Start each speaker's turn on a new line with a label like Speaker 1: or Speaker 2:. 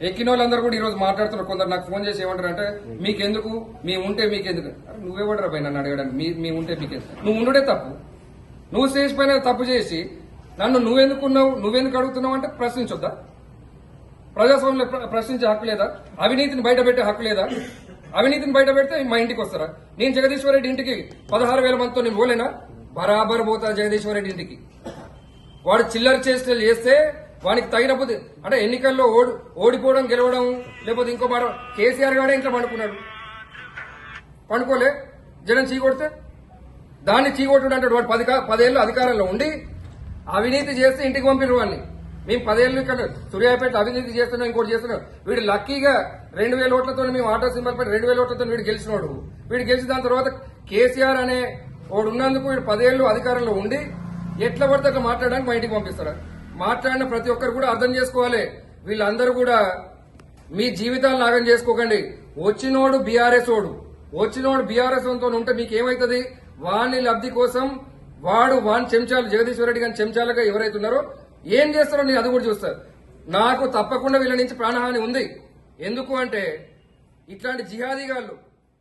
Speaker 1: ఎక్కిన వాళ్ళందరూ కూడా ఈ రోజు మాట్లాడుతున్నారు. కొందరు నాకు ఫోన్ చేసి ఏమంటారు అంటే మీకెందుకు మేము ఉంటే మీకెందుకు. నువ్వెవడరా పైన నన్ను అడగడానికి మీ ఉంటే మీకెందుకు. నువ్వు ఉండుడే తప్పు. నువ్వు స్టేజ్ పైన తప్పు చేసి నన్ను నువ్వెందుకున్నావు నువ్వెందుకు అడుగుతున్నావు అంటే ప్రశ్నించొద్దా? ప్రజాస్వామ్యంలో ప్రశ్నించే హక్కు లేదా? అవినీతిని బయట పెట్టే హక్కు లేదా? అవినీతిని బయట పెడితే మా ఇంటికి వస్తారా? నేను జగదీశ్వర్ రెడ్డి ఇంటికి 16,000 మందితో నేను పోలేనా? బరాబర్ పోతా జగదీశ్వర్ రెడ్డి ఇంటికి. వాడు చిల్లర చేష్టలు చేస్తే వానికి తగినప్పుడు అంటే ఎన్నికల్లో ఓడిపోవడం గెలవడం లేకపోతే ఇంకో మాట కేసీఆర్ గాడే ఇంట్లో పండుకోలే జనం చీకొడితే దాన్ని చీకొట్టుడు అంటాడు. వాడు 10 ఏళ్ళు అధికారంలో ఉండి అవినీతి చేస్తే ఇంటికి పంపిరు వాడిని. మేము 10 ఏళ్ళు ఇక్కడ సూర్యాపేట అవినీతి చేస్తున్నాం ఇంకోటి చేస్తున్నాం. వీడు లక్కీగా 2,000 ఓట్లతో మేము ఆటో సింబల్ పెట్టి 2,000 ఓట్లతో వీడు గెలిచినోడు. వీడు గెలిచి దాని తర్వాత కేసీఆర్ అనే వాడు ఉన్నందుకు వీడు 10 ఏళ్ళు అధికారంలో ఉండి ఎట్లా పడితే అట్లా మాట్లాడడానికి మా ఇంటికి పంపిస్తారా? మాట్లాడిన ప్రతి ఒక్కరు కూడా అర్థం చేసుకోవాలి. వీళ్ళందరూ కూడా మీ జీవితాలను నాగం చేసుకోకండి. వచ్చినోడు బీఆర్ఎస్ తో ఉంటే మీకు ఏమైతుంది? వాని లబ్ధి కోసం వాని చెంచాలు జగదీశ్వర్ రెడ్డి గారి చెంచాలుగా ఎవరైతే ఉన్నారో ఏం చేస్తారో నేను అది కూడా చూస్తారు. నాకు తప్పకుండా వీళ్ళ నుంచి ప్రాణహాని ఉంది. ఎందుకు అంటే ఇట్లాంటి జిహాదీగాళ్ళు